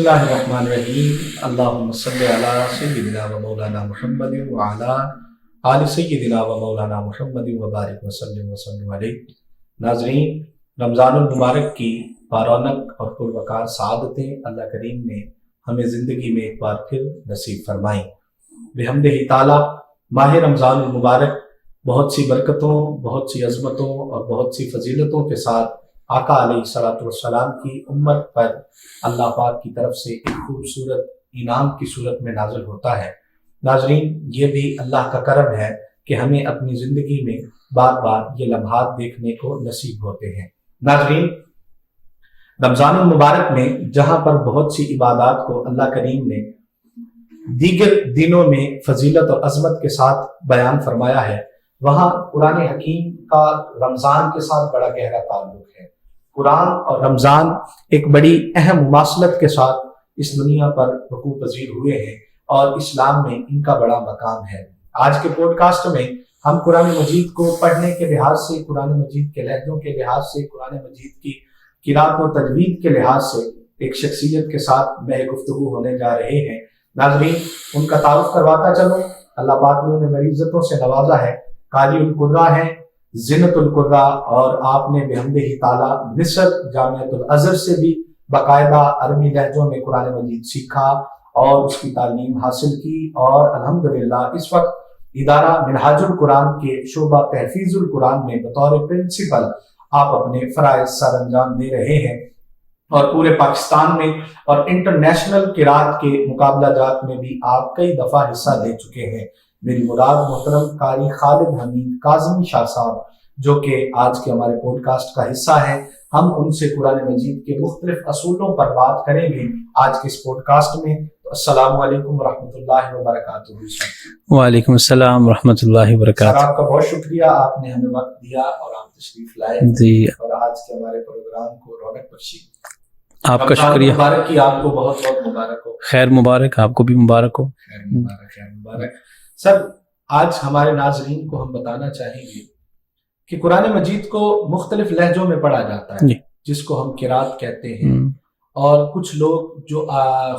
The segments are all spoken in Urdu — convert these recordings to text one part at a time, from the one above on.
اللہ الرحمن الرحیم اللہم صلی علی سیدنا و مولانا محمد وعلی آل سیدنا و مولانا محمد وبارک وسلم علیہ۔ ناظرین، رمضان المبارک کی بارونق اور پروقار سعادتیں اللہ کریم نے ہمیں زندگی میں ایک بار پھر نصیب فرمائیں۔ بحمدہ تعالی ماہ رمضان المبارک بہت سی برکتوں، بہت سی عظمتوں اور بہت سی فضیلتوں کے ساتھ آقا علیہ الصلوۃ والسلام کی امت پر اللہ پاک کی طرف سے ایک خوبصورت انعام کی صورت میں نازل ہوتا ہے۔ ناظرین، یہ بھی اللہ کا کرم ہے کہ ہمیں اپنی زندگی میں بار بار یہ لمحات دیکھنے کو نصیب ہوتے ہیں۔ ناظرین، رمضان المبارک میں جہاں پر بہت سی عبادات کو اللہ کریم نے دیگر دنوں میں فضیلت اور عظمت کے ساتھ بیان فرمایا ہے، وہاں قرآن حکیم کا رمضان کے ساتھ بڑا گہرا تعلق ہے۔ قرآن اور رمضان ایک بڑی اہم مماثلت کے ساتھ اس دنیا پر وقوع پذیر ہوئے ہیں اور اسلام میں ان کا بڑا مقام ہے۔ آج کے پوڈ کاسٹ میں ہم قرآن مجید کو پڑھنے کے لحاظ سے، قرآن مجید کے لہجوں کے لحاظ سے، قرآن مجید کی قرات و تجوید کے لحاظ سے ایک شخصیت کے ساتھ میں گفتگو ہونے جا رہے ہیں۔ ناظرین، ان کا تعارف کرواتا چلوں۔ اللہ پاک نے انہیں بڑی عزتوں سے نوازا ہے۔ قاری القرآ ہیں، زینت القرآ، اور آپ نے بحمدہ تعالی مصر جامعۃ الازہر سے بھی باقاعدہ عربی لہجوں میں قرآن مجید سیکھا اور اس کی تعلیم حاصل کی، اور الحمدللہ اس وقت ادارہ منہاج القرآن کے شعبہ تحفیظ القرآن میں بطور پرنسپل آپ اپنے فرائض سر انجام دے رہے ہیں، اور پورے پاکستان میں اور انٹرنیشنل قرات کے مقابلہ جات میں بھی آپ کئی دفعہ حصہ لے چکے ہیں۔ میری مراد محترم قاری خالد حمید کاظمی شاہ صاحب، جو کہ آج کے ہمارے پوڈ کاسٹ کا حصہ ہیں۔ ہم ان سے قرآن مجید کے مختلف اصولوں پر بات کریں گے آج کے اس پوڈ کاسٹ میں۔ السلام علیکم ورحمۃ اللہ وبرکاتہ۔ وعلیکم السلام ورحمۃ اللہ وبرکاتہ۔ سر، آپ کا بہت شکریہ، آپ نے ہمیں وقت دیا اور آپ تشریف لائے جی، اور آج کے ہمارے پروگرام کو رونق بخشی۔ آپ کا شکریہ۔ مبارک کی آپ کو بہت بہت مبارک ہو۔ خیر مبارک، آپ کو بھی مبارک ہو۔ خیر مبارک، خیر مبارک۔ سر، آج ہمارے ناظرین کو ہم بتانا چاہیں گے کہ قرآن مجید کو مختلف لہجوں میں پڑھا جاتا ہے، جس کو ہم قرات کہتے ہیں، اور کچھ لوگ جو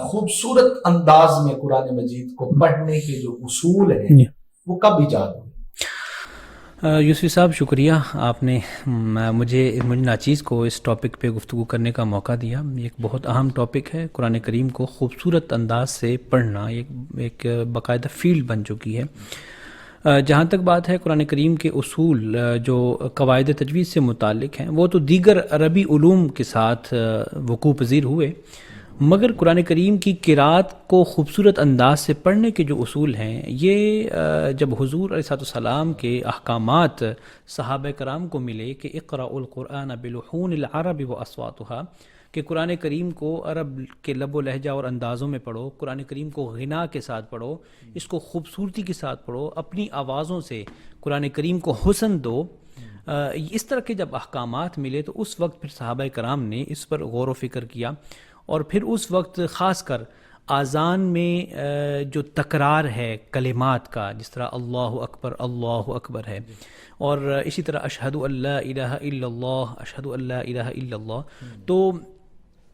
خوبصورت انداز میں قرآن مجید کو پڑھنے کے جو اصول ہیں وہ کب ایجاد ہوئے؟ یوسفی صاحب، شکریہ، آپ نے مجھے ناچیز کو اس ٹاپک پہ گفتگو کرنے کا موقع دیا۔ ایک بہت اہم ٹاپک ہے، قرآن کریم کو خوبصورت انداز سے پڑھنا ایک باقاعدہ فیلڈ بن چکی ہے۔ جہاں تک بات ہے قرآن کریم کے اصول جو قواعد تجوید سے متعلق ہیں، وہ تو دیگر عربی علوم کے ساتھ وقوع پذیر ہوئے، مگر قرآن کریم کی قرات کو خوبصورت انداز سے پڑھنے کے جو اصول ہیں، یہ جب حضور علیہ السلام کے احکامات صحابہ کرام کو ملے کہ اقرأ القرآن بلحون العرب واصواتها، کہ قرآن کریم کو عرب کے لب و لہجہ اور اندازوں میں پڑھو، قرآن کریم کو غنا کے ساتھ پڑھو، اس کو خوبصورتی کے ساتھ پڑھو، اپنی آوازوں سے قرآن کریم کو حسن دو۔ اس طرح کے جب احکامات ملے تو اس وقت پھر صحابہ کرام نے اس پر غور و فکر کیا، اور پھر اس وقت خاص کر آذان میں جو تکرار ہے کلمات کا، جس طرح اللہ اکبر ہے، اور اسی طرح اشہد ان لا الہ الا اللہ، اشہد ان لا الہ الا اللہ، تو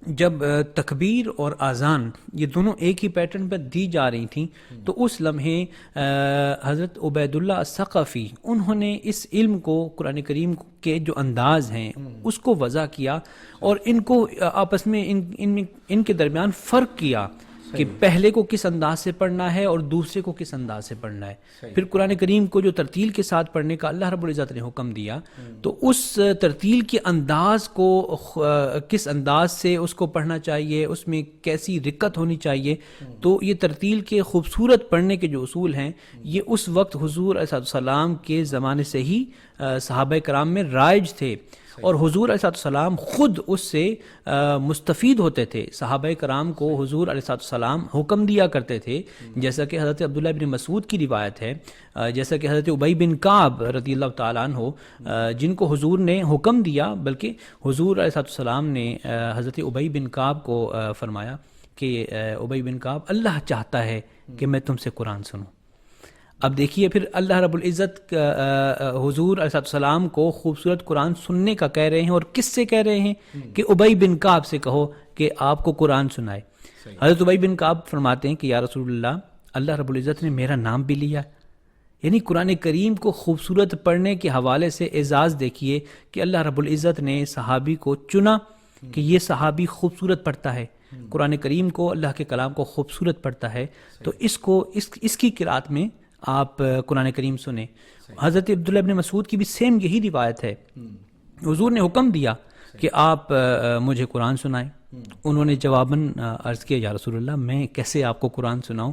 جب تکبیر اور آذان یہ دونوں ایک ہی پیٹرن پر دی جا رہی تھیں تو اس لمحے حضرت عبید اللہ الثقفی انہوں نے اس علم کو، قرآن کریم کے جو انداز ہیں اس کو وضع کیا، اور ان کو آپس میں ان کے درمیان فرق کیا کہ پہلے کو کس انداز سے پڑھنا ہے اور دوسرے کو کس انداز سے پڑھنا ہے۔ پھر قرآن کریم کو جو ترتیل کے ساتھ پڑھنے کا اللہ رب العزت نے حکم دیا، تو اس ترتیل کے انداز کو، کس انداز سے اس کو پڑھنا چاہیے، اس میں کیسی رکت ہونی چاہیے، تو یہ ترتیل کے خوبصورت پڑھنے کے جو اصول ہیں یہ اس وقت حضور علیہ السلام کے زمانے سے ہی صحابہ کرام میں رائج تھے، اور حضور علیہ السلام خود اس سے مستفید ہوتے تھے۔ صحابہ کرام کو حضور علیہ السلام حکم دیا کرتے تھے، جیسا کہ حضرت عبداللہ بن مسعود کی روایت ہے، جیسا کہ حضرت ابی بن کعب رضی اللہ تعالیٰ عنہ، جن کو حضور نے حکم دیا، بلکہ حضور علیہ السلام نے حضرت ابی بن کعب کو فرمایا کہ ابی بن کعب، اللہ چاہتا ہے کہ میں تم سے قرآن سنوں، اب دیکھیے پھر اللہ رب العزت حضور علیہ السلام کو خوبصورت قرآن سننے کا کہہ رہے ہیں، اور کس سے کہہ رہے ہیں کہ ابی بن کعب سے کہو کہ آپ کو قرآن سنائے. حضرت ابی بن کعب فرماتے ہیں کہ یا رسول اللہ، اللہ رب العزت نے میرا نام بھی لیا. یعنی قرآن کریم کو خوبصورت پڑھنے کے حوالے سے اعزاز دیکھیے کہ اللہ رب العزت نے صحابی کو چنا کہ یہ صحابی خوبصورت پڑھتا ہے قرآن کریم کو، اللہ کے کلام کو خوبصورت پڑھتا ہے، تو اس کی قرات میں آپ قرآن کریم سنیں. حضرت عبداللہ ابن مسعود کی بھی سیم یہی روایت ہے. حضور نے حکم دیا کہ آپ مجھے قرآن سنائیں. انہوں نے جواباً عرض کیا یا رسول اللہ میں کیسے آپ کو قرآن سناؤں،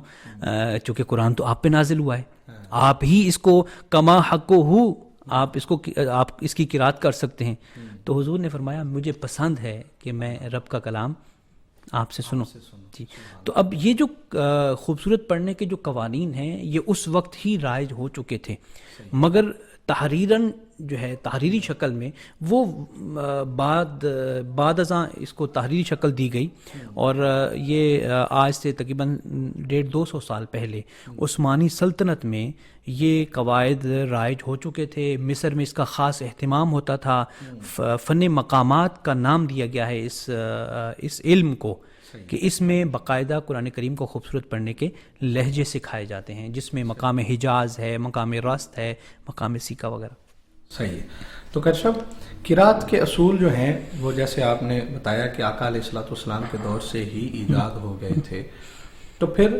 چونکہ قرآن تو آپ پہ نازل ہوا ہے، آپ ہی اس کو کما حق ہو آپ اس کی قرات کر سکتے ہیں. تو حضور نے فرمایا مجھے پسند ہے کہ میں رب کا کلام آپ سے سنوں. جی تو اب یہ جو خوبصورت پڑھنے کے جو قوانین ہیں یہ اس وقت ہی رائج ہو چکے تھے، مگر تحریراً جو ہے تحریری شکل میں وہ بعد ازاں اس کو تحریری شکل دی گئی. اور یہ آج سے تقریباً 150-200 سال پہلے عثمانی سلطنت میں یہ قواعد رائج ہو چکے تھے. مصر میں اس کا خاص اہتمام ہوتا تھا. فن مقامات کا نام دیا گیا ہے اس علم کو کہ اس میں باقاعدہ قرآن کریم کو خوبصورت پڑھنے کے لہجے سکھائے جاتے ہیں، جس میں مقام حجاز ہے، مقام رست ہے، مقام سیکا وغیرہ. صحیح ہے. تو کرشب قرات کے اصول جو ہیں وہ جیسے آپ نے بتایا کہ آقا علیہ الصلوۃ والسلام کے دور سے ہی ایجاد ہو گئے تھے، تو پھر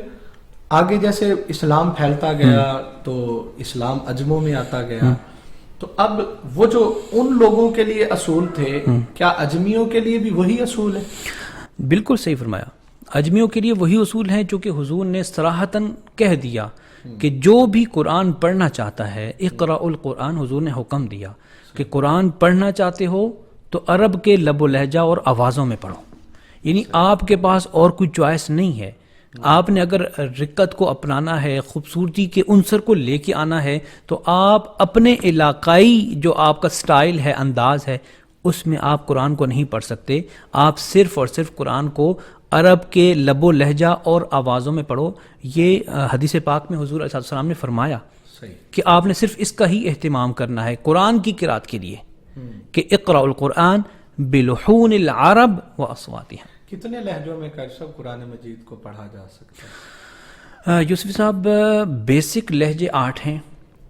آگے جیسے اسلام پھیلتا گیا تو اسلام عجموں میں آتا گیا، تو اب وہ جو ان لوگوں کے لیے اصول تھے کیا اجمیوں کے لیے بھی وہی اصول ہے؟ بالکل صحیح فرمایا. اجمیوں کے لیے وہی اصول ہیں، چونکہ حضور نے صراحتاً کہہ دیا کہ جو بھی قرآن پڑھنا چاہتا ہے اقرأ القرآن، حضور نے حکم دیا کہ قرآن پڑھنا چاہتے ہو تو عرب کے لب و لہجہ اور آوازوں میں پڑھو. یعنی آپ کے پاس اور کوئی چوائس نہیں ہے. آپ نے اگر رقت کو اپنانا ہے، خوبصورتی کے عنصر کو لے کے آنا ہے، تو آپ اپنے علاقائی جو آپ کا سٹائل ہے، انداز ہے، اس میں آپ قرآن کو نہیں پڑھ سکتے. آپ صرف اور صرف قرآن کو عرب کے لب و لہجہ اور آوازوں میں پڑھو. یہ حدیث پاک میں حضور علیہ السلام نے فرمایا کہ آپ نے صرف اس کا ہی اہتمام کرنا ہے قرآن کی قرات کے لیے کہ اقرأ القرآن بلحون العرب و اصواتها. کتنے لہجوں میں کرشب قرآن مجید کو پڑھا جا سکتا ہے؟ یوسف صاحب بیسک لہجے 8 ہیں.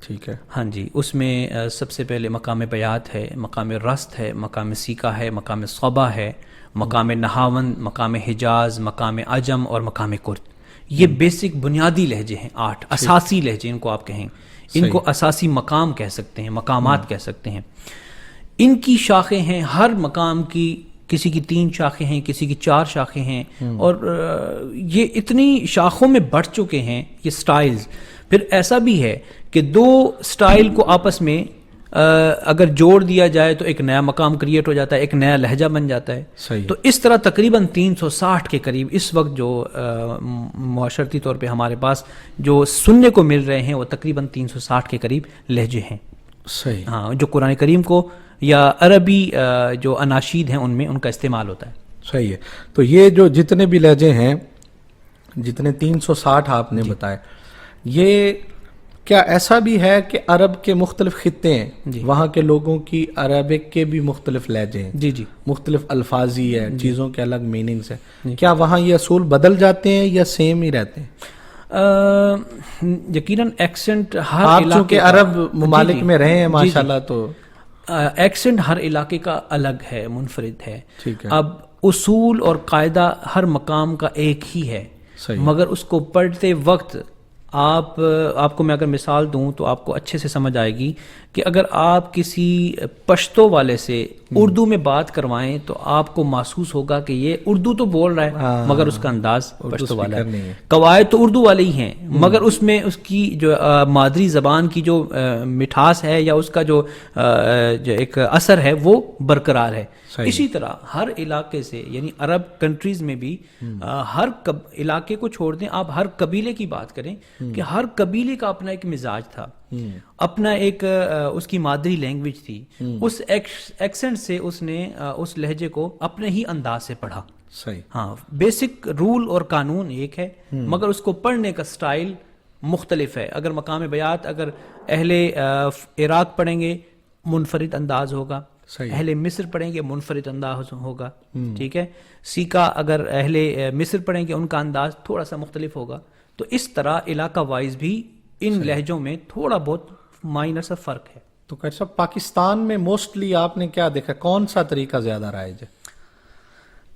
ٹھیک ہے. ہاں جی، اس میں سب سے پہلے مقام بیات ہے، مقام رست ہے، مقام سیکا ہے، مقام صبا ہے، مقام نہاون، مقام حجاز، مقام عجم اور مقام کرد. یہ بیسک بنیادی لہجے ہیں 8 اساسی لہجے ان کو آپ کہیں، ان کو اساسی مقام کہہ سکتے ہیں، مقامات کہہ سکتے ہیں. ان کی شاخیں ہیں، ہر مقام کی کسی کی 3 شاخیں ہیں، کسی کی 4 شاخیں ہیں، اور یہ اتنی شاخوں میں بڑھ چکے ہیں یہ سٹائلز. پھر ایسا بھی ہے کہ 2 سٹائل کو آپس میں اگر جوڑ دیا جائے تو ایک نیا مقام کریٹ ہو جاتا ہے، ایک نیا لہجہ بن جاتا ہے. صحیح. تو اس طرح تقریباً 360 کے قریب اس وقت جو معاشرتی طور پہ ہمارے پاس جو سننے کو مل رہے ہیں وہ تقریباً 360 کے قریب لہجے ہیں. صحیح. ہاں، جو قرآن کریم کو یا عربی جو اناشید ہیں ان میں ان کا استعمال ہوتا ہے. صحیح ہے. تو یہ جو جتنے بھی لہجے ہیں، جتنے 360 آپ نے بتائے، یہ کیا ایسا بھی ہے کہ عرب کے مختلف خطے ہیں، وہاں کے لوگوں کی عربک کے بھی مختلف لہجے ہیں، جی جی، مختلف الفاظی ہے، چیزوں کے الگ میننگز ہیں، کیا وہاں یہ اصول بدل جاتے ہیں یا سیم ہی رہتے ہیں؟ یقیناً ایکسنٹ ہر آپ علاقے چونکہ عرب ممالک میں رہے ہیں ماشاءاللہ، تو ایکسنٹ ہر علاقے کا الگ ہے، منفرد ہے. ٹھیک ہے. اب اصول اور قاعدہ ہر مقام کا ایک ہی ہے، مگر اس کو پڑھتے وقت آپ کو میں اگر مثال دوں تو آپ کو اچھے سے سمجھ آئے گی کہ اگر آپ کسی پشتو والے سے اردو میں بات کروائیں تو آپ کو محسوس ہوگا کہ یہ اردو تو بول رہا ہے مگر اس کا انداز پشتو والا ہے. قواعد تو اردو والے ہی ہیں مگر اس میں اس کی جو مادری زبان کی جو مٹھاس ہے یا اس کا جو ایک اثر ہے وہ برقرار ہے. اسی طرح ہر علاقے سے، یعنی عرب کنٹریز میں بھی ہر علاقے کو چھوڑ دیں، آپ ہر قبیلے کی بات کریں کہ ہر قبیلے کا اپنا ایک مزاج تھا، اپنا ایک اس کی مادری لینگویج تھی، اس ایکسنٹ سے اس نے اس لہجے کو اپنے ہی انداز سے پڑھا. صحیح. ہاں، بیسک رول اور قانون ایک ہے مگر اس کو پڑھنے کا سٹائل مختلف ہے. اگر مقام بیات اگر اہل عراق پڑھیں گے منفرد انداز ہوگا, اہل مصر پڑھیں گے منفرد انداز ہوگا, ٹھیک ہے. سیکا اگر اہل مصر پڑھیں گے ان کا انداز تھوڑا سا مختلف ہوگا. تو اس طرح علاقہ وائز بھی ان لہجوں میں تھوڑا بہت مائنر سا فرق ہے. تو کیسا صاحب پاکستان میں موسٹلی آپ نے کیا دیکھا, کون سا طریقہ زیادہ رائج ہے؟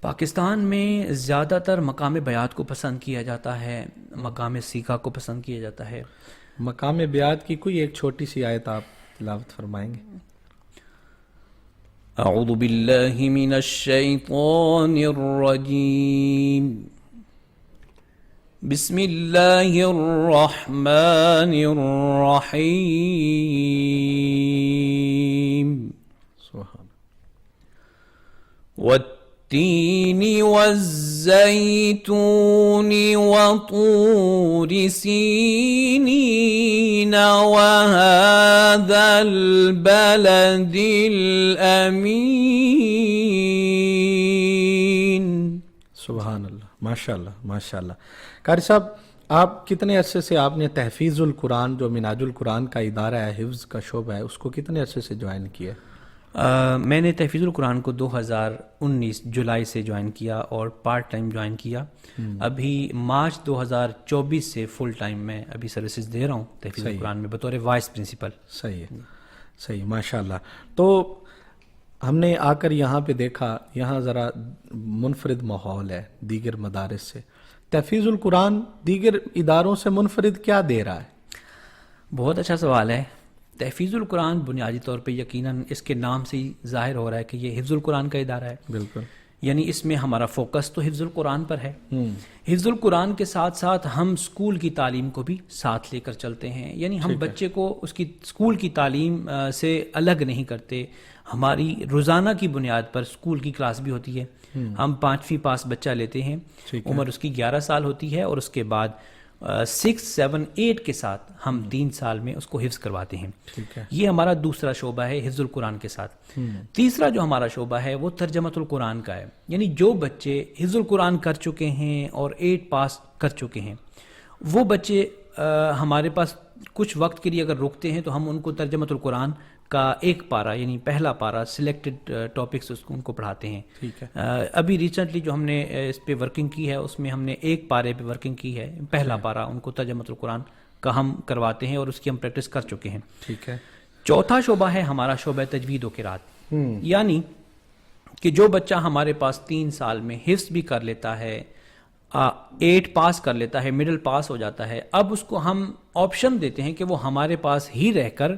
پاکستان میں زیادہ تر مقام بیات کو پسند کیا جاتا ہے, مقام سیکا کو پسند کیا جاتا ہے. مقام بیات کی کوئی ایک چھوٹی سی آیت آپ تلاوت فرمائیں گے؟ اعوذ باللہ من الشیطان الرجیم, بسم اللہ الرحمن الرحیم. سبحان. والتین والزیتون وطور سینین وهذا البلد الامین. سبحان اللہ, ماشاء اللہ ماشاء اللہ. قاری صاحب آپ کتنے عرصے سے آپ نے تحفیظ القرآن جو منہاج القرآن کا ادارہ ہے, حفظ کا شعبہ ہے, اس کو کتنے عرصے سے جوائن کیا؟ میں نے تحفیظ القرآن کو 2019 جولائی سے جوائن کیا اور پارٹ ٹائم جوائن کیا. ابھی مارچ 2024 سے فل ٹائم میں ابھی سروسز دے رہا ہوں تحفیظ القرآن میں بطور وائس پرنسپل. صحیح ہے, صحیح, ماشاء اللہ. تو ہم نے آ کر یہاں پہ دیکھا, یہاں ذرا منفرد ماحول ہے دیگر مدارس سے. تحفیظ القرآن دیگر اداروں سے منفرد کیا دے رہا ہے؟ بہت اچھا سوال ہے. تحفیظ القرآن بنیادی طور پہ یقیناً اس کے نام سے ہی ظاہر ہو رہا ہے کہ یہ حفظ القرآن کا ادارہ ہے. بالکل, یعنی اس میں ہمارا فوکس تو حفظ القرآن پر ہے. حفظ القرآن کے ساتھ ساتھ ہم اسکول کی تعلیم کو بھی ساتھ لے کر چلتے ہیں. یعنی ہم بچے کو اس کی اسکول کی تعلیم سے الگ نہیں کرتے. ہماری روزانہ کی بنیاد پر اسکول کی کلاس بھی ہوتی ہے. ہم 5ویں پاس بچہ لیتے ہیں, عمر اس کی 11 سال ہوتی ہے, اور اس کے بعد 6, 7, 8 کے ساتھ ہم 3 سال میں اس کو حفظ کرواتے ہیں. یہ ہمارا دوسرا شعبہ ہے حفظ القرآن کے ساتھ. تیسرا جو ہمارا شعبہ ہے وہ ترجمۃ القرآن کا ہے. یعنی جو بچے حفظ القرآن کر چکے ہیں اور 8 پاس کر چکے ہیں, وہ بچے ہمارے پاس کچھ وقت کے لیے اگر رکتے ہیں تو ہم ان کو ترجمۃ القرآن کا ایک پارہ یعنی پہلا پارہ سلیکٹڈ ٹاپکس ان کو پڑھاتے ہیں. ابھی ریسنٹلی جو ہم نے اس پہ ورکنگ کی ہے اس میں ہم نے ایک پارے پہ ورکنگ کی ہے. پہلا پارہ ان کو ترجمۃ القرآن کا ہم کرواتے ہیں اور اس کی ہم پریکٹس کر چکے ہیں. ٹھیک ہے. چوتھا شعبہ ہے ہمارا شعبہ تجوید و قرات. یعنی کہ جو بچہ ہمارے پاس 3 سال میں حفظ بھی کر لیتا ہے, 8 پاس کر لیتا ہے, مڈل پاس ہو جاتا ہے, اب اس کو ہم آپشن دیتے ہیں کہ وہ ہمارے پاس ہی رہ کر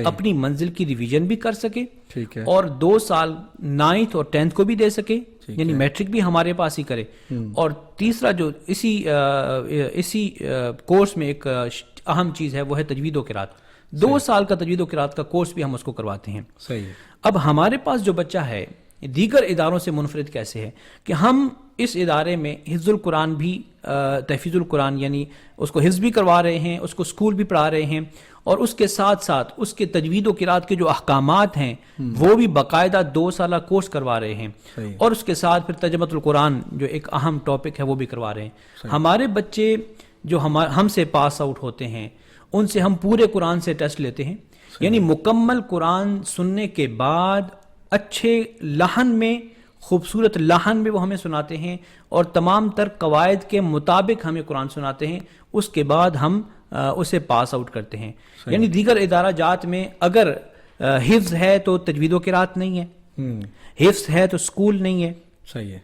اپنی منزل کی ریویژن بھی کر سکے, اور 2 سال 9th اور 10th کو بھی دے سکے, یعنی میٹرک بھی ہمارے پاس ہی کرے. اور تیسرا جو اسی کورس میں ایک اہم چیز ہے وہ ہے تجوید و قرات. 2 سال کا تجوید و قرات کا کورس بھی ہم اس کو کرواتے ہیں. اب ہمارے پاس جو بچہ ہے دیگر اداروں سے منفرد کیسے ہے کہ ہم اس ادارے میں حفظ القرآن بھی تحفیظ القرآن یعنی اس کو حفظ بھی کروا رہے ہیں, اس کو اسکول بھی پڑھا رہے ہیں, اور اس کے ساتھ ساتھ اس کے تجوید و قرات کے جو احکامات ہیں وہ بھی باقاعدہ 2 سالہ کورس کروا رہے ہیں, اور اس کے ساتھ پھر ترجمۃ القرآن جو ایک اہم ٹاپک ہے وہ بھی کروا رہے ہیں. ہمارے بچے جو ہم سے پاس آؤٹ ہوتے ہیں ان سے ہم پورے قرآن سے ٹیسٹ لیتے ہیں. یعنی مکمل قرآن سننے کے بعد اچھے لحن میں, خوبصورت لحن میں وہ ہمیں سناتے ہیں, اور تمام تر قواعد کے مطابق ہمیں قرآن سناتے ہیں. اس کے بعد ہم اسے پاس آؤٹ کرتے ہیں. یعنی دیگر ادارہ جات میں اگر حفظ ہے تو تجوید و قرات نہیں ہے, حفظ ہے تو اسکول نہیں ہے. صحیح ہے.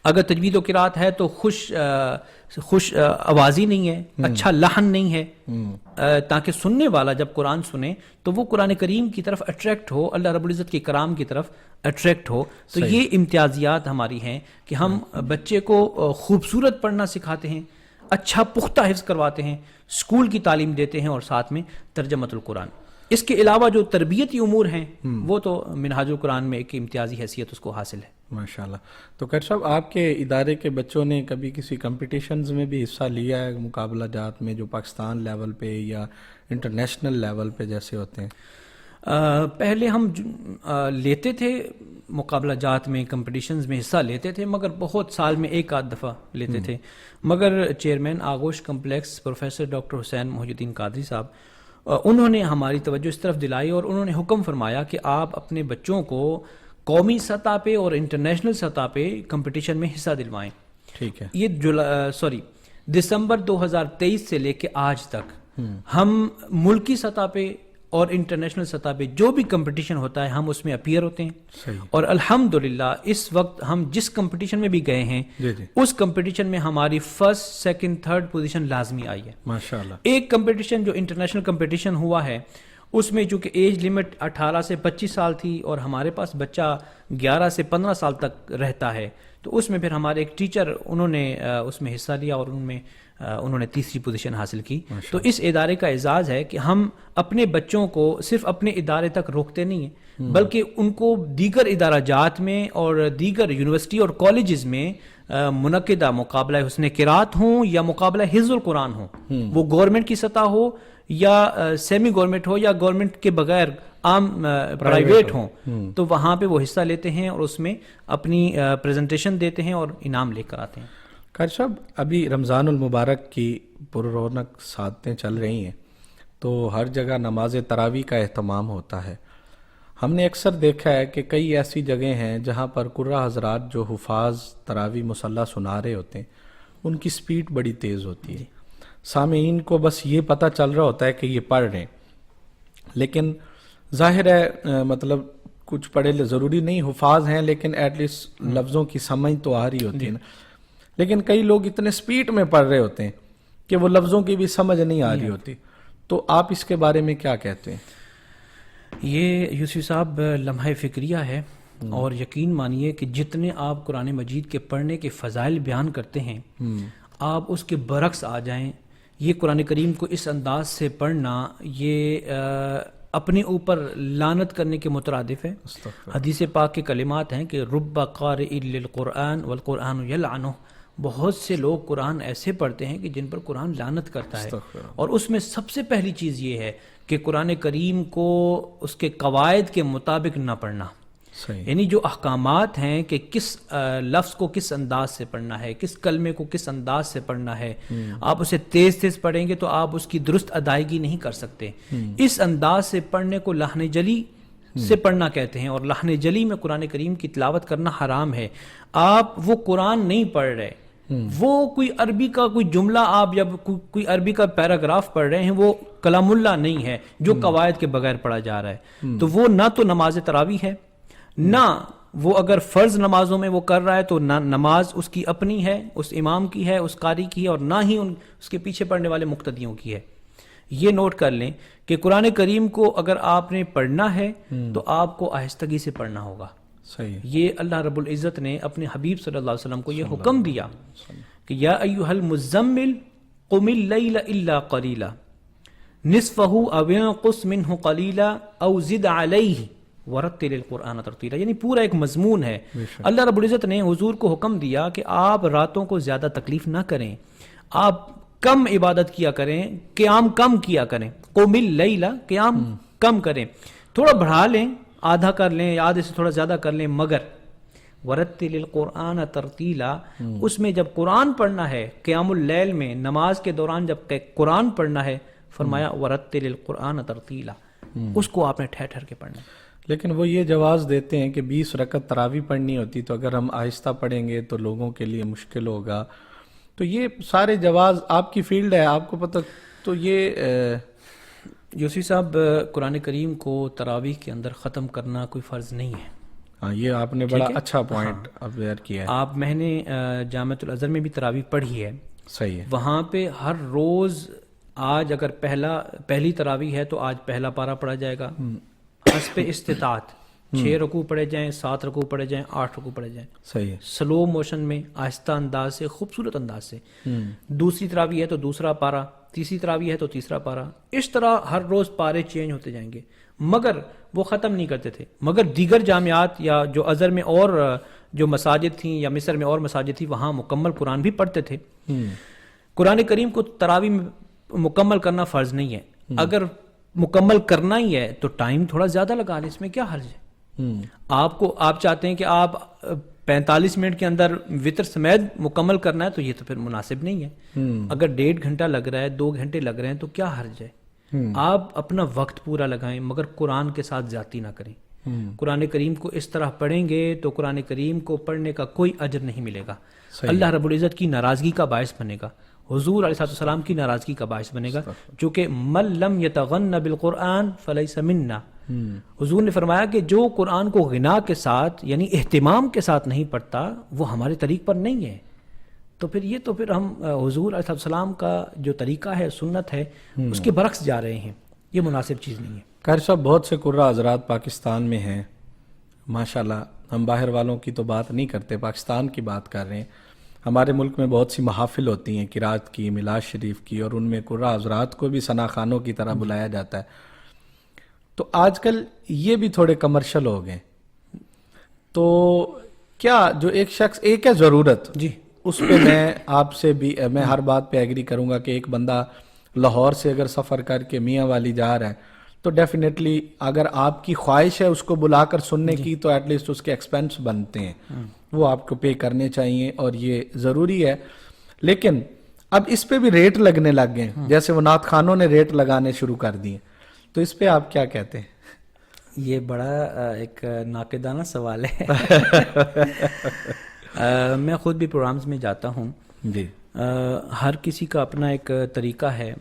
اگر تجوید و قرات ہے تو خوش آوازی نہیں ہے, اچھا لحن نہیں ہے, تاکہ سننے والا جب قرآن سنے تو وہ قرآن کریم کی طرف اٹریکٹ ہو, اللہ رب العزت کے کلام کی طرف اٹریکٹ ہو. تو یہ امتیازیات ہماری ہیں کہ ہم بچے کو خوبصورت پڑھنا سکھاتے ہیں, اچھا پختہ حفظ کرواتے ہیں, اسکول کی تعلیم دیتے ہیں, اور ساتھ میں ترجمۃ القرآن. اس کے علاوہ جو تربیتی امور ہیں وہ تو منہاج القرآن میں ایک امتیازی حیثیت اس کو حاصل ہے. ماشاءاللہ. تو قاری صاحب آپ کے ادارے کے بچوں نے کبھی کسی کمپٹیشنز میں بھی حصہ لیا ہے, مقابلہ جات میں جو پاکستان لیول پہ یا انٹرنیشنل لیول پہ جیسے ہوتے ہیں؟ پہلے ہم لیتے تھے مقابلہ جات میں، کمپٹیشنز میں حصہ لیتے تھے، مگر بہت سال میں ایک آدھ دفعہ لیتے تھے. مگر چیئرمین آغوش کمپلیکس پروفیسر ڈاکٹر حسین محی الدین قادری صاحب، انہوں نے ہماری توجہ اس طرف دلائی اور انہوں نے حکم فرمایا کہ آپ اپنے بچوں کو قومی سطح پہ اور انٹرنیشنل سطح پہ کمپٹیشن میں حصہ دلوائیں. ٹھیک ہے. یہ دسمبر 2023 سے لے کے آج تک ہم ملکی سطح پہ اور انٹرنیشنل سطح پہ جو بھی کمپٹیشن ہوتا ہے ہم اس میں اپیئر ہوتے ہیں. صحیح. اور الحمدللہ اس وقت ہم جس کمپٹیشن میں بھی گئے ہیں اس کمپٹیشن میں ہماری فرسٹ، سیکنڈ، تھرڈ پوزیشن لازمی آئی ہے. ماشاءاللہ. ایک کمپٹیشن جو انٹرنیشنل کمپٹیشن ہوا ہے اس میں چونکہ ایج لمٹ 18 سے 25 سال تھی اور ہمارے پاس بچہ 11 سے 15 سال تک رہتا ہے، تو اس میں پھر ہمارے ایک ٹیچر انہوں نے اس میں حصہ لیا اور انہوں نے تیسری پوزیشن حاصل کی. تو اس ادارے کا اعزاز ہے کہ ہم اپنے بچوں کو صرف اپنے ادارے تک روکتے نہیں ہیں بلکہ ان کو دیگر ادارہ جات میں اور دیگر یونیورسٹی اور کالجز میں منعقدہ مقابلہ حسن قرات ہوں یا مقابلہ حفظ القرآن ہو، وہ گورنمنٹ کی سطح ہو یا سیمی گورنمنٹ ہو یا گورنمنٹ کے بغیر عام پرائیویٹ ہوں، تو وہاں پہ وہ حصہ لیتے ہیں اور اس میں اپنی پریزنٹیشن دیتے ہیں اور انعام لے کر آتے ہیں. قاری صاحب، ابھی رمضان المبارک کی پر رونق ساعتیں چل رہی ہیں تو ہر جگہ نماز تراویح کا اہتمام ہوتا ہے. ہم نے اکثر دیکھا ہے کہ کئی ایسی جگہیں ہیں جہاں پر قرہ حضرات جو حفاظ تراویح مصلی سنا رہے ہوتے ہیں ان کی سپیڈ بڑی تیز ہوتی ہے. سامعین کو بس یہ پتہ چل رہا ہوتا ہے کہ یہ پڑھ رہے ہیں، لیکن ظاہر ہے مطلب کچھ پڑھے ضروری نہیں حفاظ ہیں لیکن ایٹ لیسٹ لفظوں کی سمجھ تو آ رہی ہوتی ہے نا. لیکن کئی لوگ اتنے سپیڈ میں پڑھ رہے ہوتے ہیں کہ وہ لفظوں کی بھی سمجھ نہیں آ رہی ہوتی. تو آپ اس کے بارے میں کیا کہتے ہیں؟ یہ یوسف صاحب لمحہ فکریہ ہے، اور یقین مانیے کہ جتنے آپ قرآن مجید کے پڑھنے کے فضائل بیان کرتے ہیں آپ اس کے برعکس آ جائیں. یہ قرآن کریم کو اس انداز سے پڑھنا یہ اپنے اوپر لعنت کرنے کے مترادف ہے. حدیث پاک کے کلمات ہیں کہ رب قارئ للقرآن والقرآن یلعنہ، بہت سے لوگ قرآن ایسے پڑھتے ہیں کہ جن پر قرآن لعنت کرتا ہے. اور اس میں سب سے پہلی چیز یہ ہے کہ قرآن کریم کو اس کے قواعد کے مطابق نہ پڑھنا. یعنی جو احکامات ہیں کہ کس لفظ کو کس انداز سے پڑھنا ہے، کس کلمے کو کس انداز سے پڑھنا ہے، آپ اسے تیز تیز پڑھیں گے تو آپ اس کی درست ادائیگی نہیں کر سکتے. اس انداز سے پڑھنے کو لحن جلی سے پڑھنا کہتے ہیں، اور لحن جلی میں قرآن کریم کی تلاوت کرنا حرام ہے. آپ وہ قرآن نہیں پڑھ رہے، وہ کوئی عربی کا کوئی جملہ آپ جب کوئی عربی کا پیراگراف پڑھ رہے ہیں، وہ کلام اللہ نہیں ہے جو قواعد کے بغیر پڑھا جا رہا ہے. تو وہ نہ تو نماز تراویح ہے، نہ وہ اگر فرض نمازوں میں وہ کر رہا ہے تو نہ نماز اس کی اپنی ہے، اس امام کی ہے، اس قاری کی ہے، اور نہ ہی اس کے پیچھے پڑھنے والے مقتدیوں کی ہے. یہ نوٹ کر لیں کہ قرآن کریم کو اگر آپ نے پڑھنا ہے تو آپ کو آہستگی سے پڑھنا ہوگا. صحیح. یہ اللہ رب العزت نے اپنے حبیب صلی اللہ علیہ وسلم کو یہ حکم دیا کہ یا ایھا المزمل قم اللیل الا قلیلا نصفہ او انقص منہ قلیلا او زد علیہ ورتل القرآن ترتیلا. یعنی پورا ایک مضمون ہے. اللہ رب العزت نے حضور کو حکم دیا کہ آپ راتوں کو زیادہ تکلیف نہ کریں، آپ کم عبادت کیا کریں، قیام کم کیا کریں. قم اللیل، قیام کم کریں، تھوڑا بڑھا لیں، آدھا کر لیں یا آدھے سے تھوڑا زیادہ کر لیں، مگر ورتل القرآن ترتیلا، اس میں جب قرآن پڑھنا ہے، قیام اللیل میں نماز کے دوران جب قرآن پڑھنا ہے، فرمایا ورتل القرآن ترتیلا، اس کو آپ نے ٹھہر ٹھہر کے پڑھنا ہے. لیکن وہ یہ جواز دیتے ہیں کہ 20 رکعت تراویح پڑھنی ہوتی تو اگر ہم آہستہ پڑھیں گے تو لوگوں کے لیے مشکل ہوگا. تو یہ سارے جواز آپ کی فیلڈ ہے، آپ کو پتہ. تو یہ یوسی صاحب قرآن کریم کو تراویح کے اندر ختم کرنا کوئی فرض نہیں ہے. ہاں، یہ آپ نے بڑا اچھا پوائنٹ اویئر کیا ہے. آپ میں نے جامعۃ الازہر میں بھی تراویح پڑھی ہے. صحیح ہے. وہاں پہ ہر روز آج اگر پہلی تراویح ہے تو آج پہلا پارہ پڑھا جائے گا حسب استطاعت. 6 رکوع پڑھے جائیں، 7 رکوع پڑھے جائیں، 8 رکوع پڑھے جائیں. صحیح ہے. سلو موشن میں آہستہ انداز سے، خوبصورت انداز سے. دوسری تراویح ہے تو دوسرا پارہ، تیسری تراویح ہے تو تیسرا پارہ. اس طرح ہر روز پارے چینج ہوتے جائیں گے، مگر وہ ختم نہیں کرتے تھے. مگر دیگر جامعات یا جو ازہر میں اور جو مساجد تھیں یا مصر میں اور مساجد تھی، وہاں مکمل قرآن بھی پڑھتے تھے. قرآن کریم کو تراویح میں مکمل کرنا فرض نہیں ہے. اگر مکمل کرنا ہی ہے تو ٹائم تھوڑا زیادہ لگا لیں، اس میں کیا حرج ہے؟ آپ چاہتے ہیں کہ آپ 45 منٹ کے اندر وطر سمیت مکمل کرنا ہے تو یہ تو پھر مناسب نہیں ہے۔ اگر 1.5 گھنٹہ لگ رہا ہے، 2 گھنٹے لگ رہے ہیں تو کیا حرج ہے؟ آپ اپنا وقت پورا لگائیں، مگر قرآن کے ساتھ زیادتی نہ کریں۔ قرآن کریم کو اس طرح پڑھیں گے تو قرآن کریم کو پڑھنے کا کوئی اجر نہیں ملے گا، اللہ رب العزت کی ناراضگی کا باعث بنے گا، حضور علیہ السلام کی ناراضگی کا باعث بنے گا، چونکہ من لم یتغن بالقرآن فلیس منا۔ حضور نے فرمایا کہ جو قرآن کو غنا کے ساتھ یعنی اہتمام کے ساتھ نہیں پڑھتا وہ ہمارے طریق پر نہیں ہے۔ تو پھر ہم حضور علیہ السلام کا جو طریقہ ہے، سنت ہے، اس کے برعکس جا رہے ہیں، یہ مناسب چیز نہیں ہے۔ قاری صاحب بہت سے قرہ حضرات پاکستان میں ہیں ماشاءاللہ، ہم باہر والوں کی تو بات نہیں کرتے، پاکستان کی بات کر رہے ہیں۔ ہمارے ملک میں بہت سی محافل ہوتی ہیں قرات کی، میلاد شریف کی، اور ان میں قرہ حضرات کو بھی ثنا خوانوں کی طرح بلایا جاتا ہے۔ تو آج کل یہ بھی تھوڑے کمرشل ہو گئے، تو کیا جو ایک شخص ایک ہے ضرورت جی اس پہ میں آپ سے بھی میں ہر بات پہ ایگری کروں گا کہ ایک بندہ لاہور سے اگر سفر کر کے میاں والی جا رہا ہے تو ڈیفینیٹلی اگر آپ کی خواہش ہے اس کو بلا کر سننے کی تو ایٹ لیسٹ اس کے ایکسپینس بنتے ہیں، وہ آپ کو پے کرنے چاہیے اور یہ ضروری ہے۔ لیکن اب اس پہ بھی ریٹ لگنے لگ گئے، جیسے وہ نعت خانوں نے ریٹ لگانے شروع کر دیے، تو اس پہ آپ کیا کہتے ہیں؟ یہ بڑا ایک ناقدانہ سوال ہے۔ میں خود بھی پروگرامز میں جاتا ہوں، جی ہر کسی کا اپنا ایک طریقہ ہے،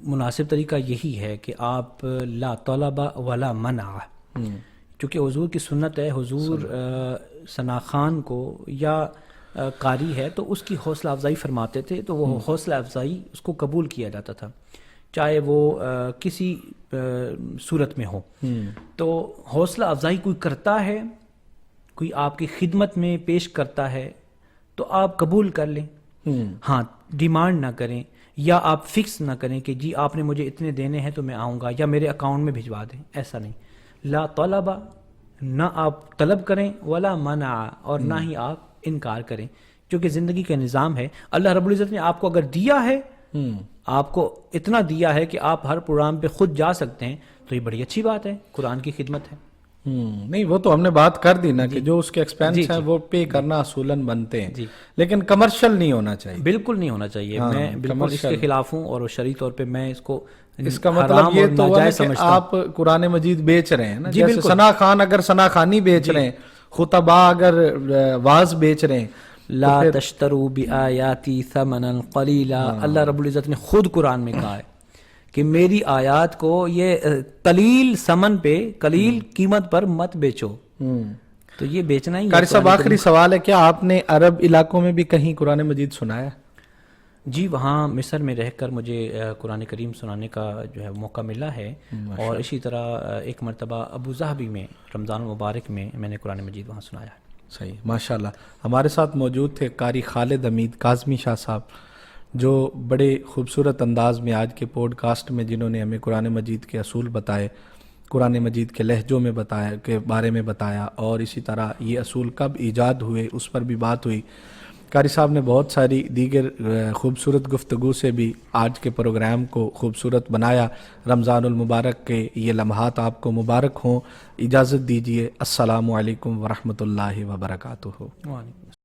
مناسب طریقہ یہی ہے کہ آپ لا طلب ولا منع، چونکہ حضور کی سنت ہے، حضور ثنا خان کو یا قاری ہے تو اس کی حوصلہ افزائی فرماتے تھے، تو وہ حوصلہ افزائی اس کو قبول کیا جاتا تھا، چاہے وہ کسی صورت میں ہو۔ تو حوصلہ افزائی کوئی کرتا ہے، کوئی آپ کی خدمت میں پیش کرتا ہے تو آپ قبول کر لیں، ہاں ڈیمانڈ نہ کریں، یا آپ فکس نہ کریں کہ جی آپ نے مجھے اتنے دینے ہیں تو میں آؤں گا یا میرے اکاؤنٹ میں بھجوا دیں، ایسا نہیں۔ لا طلبہ، نہ آپ طلب کریں، ولا منع، اور نہ ہی آپ انکار کریں، کیونکہ زندگی کا نظام ہے۔ اللہ رب العزت نے آپ کو اگر دیا ہے، آپ کو اتنا دیا ہے کہ آپ ہر پروگرام پہ خود جا سکتے ہیں تو یہ بڑی اچھی بات ہے، قرآن کی خدمت ہے۔ نہیں وہ تو ہم نے بات کر دی نا کہ جو اس کے ایکسپینس ہیں وہ پے کرنا اصولاً بنتے ہیں، لیکن کمرشل نہیں ہونا چاہیے، بالکل نہیں ہونا چاہیے۔ میں بالکل اس کے خلاف ہوں، اور شرعی طور پہ میں اس کو اس کا مطلب یہ تو ہے کہ آپ قرآن مجید بیچ رہے ہیں نا، جیسے ثنا خان اگر ثنا خوانی بیچ رہے ہیں، خطبہ اگر واعظ بیچ رہے ہیں، لا تشتروا بآیاتی ثمنا قلیلا، اللہ رب العزت نے خود قرآن میں کہا ہے کہ میری آیات کو یہ قلیل ثمن پہ، قلیل قیمت پر مت بیچو، تو یہ بیچنا ہی ہے۔ قاری صاحب آخری سوال ہے، کیا آپ نے عرب علاقوں میں بھی کہیں قرآن مجید سنایا؟ جی وہاں مصر میں رہ کر مجھے قرآن کریم سنانے کا جو ہے موقع ملا ہے، اور اسی طرح ایک مرتبہ ابو ظہبی میں رمضان المبارک میں نے قرآن مجید وہاں سنایا ہے۔ صحیح، ماشاءاللہ۔ ہمارے ساتھ موجود تھے قاری خالد حمید کاظمی شاہ صاحب، جو بڑے خوبصورت انداز میں آج کے پوڈ کاسٹ میں جنہوں نے ہمیں قرآن مجید کے اصول بتائے، قرآن مجید کے لہجوں میں بتایا، کے بارے میں بتایا، اور اسی طرح یہ اصول کب ایجاد ہوئے اس پر بھی بات ہوئی۔ قاری صاحب نے بہت ساری دیگر خوبصورت گفتگو سے بھی آج کے پروگرام کو خوبصورت بنایا۔ رمضان المبارک کے یہ لمحات آپ کو مبارک ہوں۔ اجازت دیجیے، السلام علیکم ورحمۃ اللہ وبرکاتہ۔ وعلیکم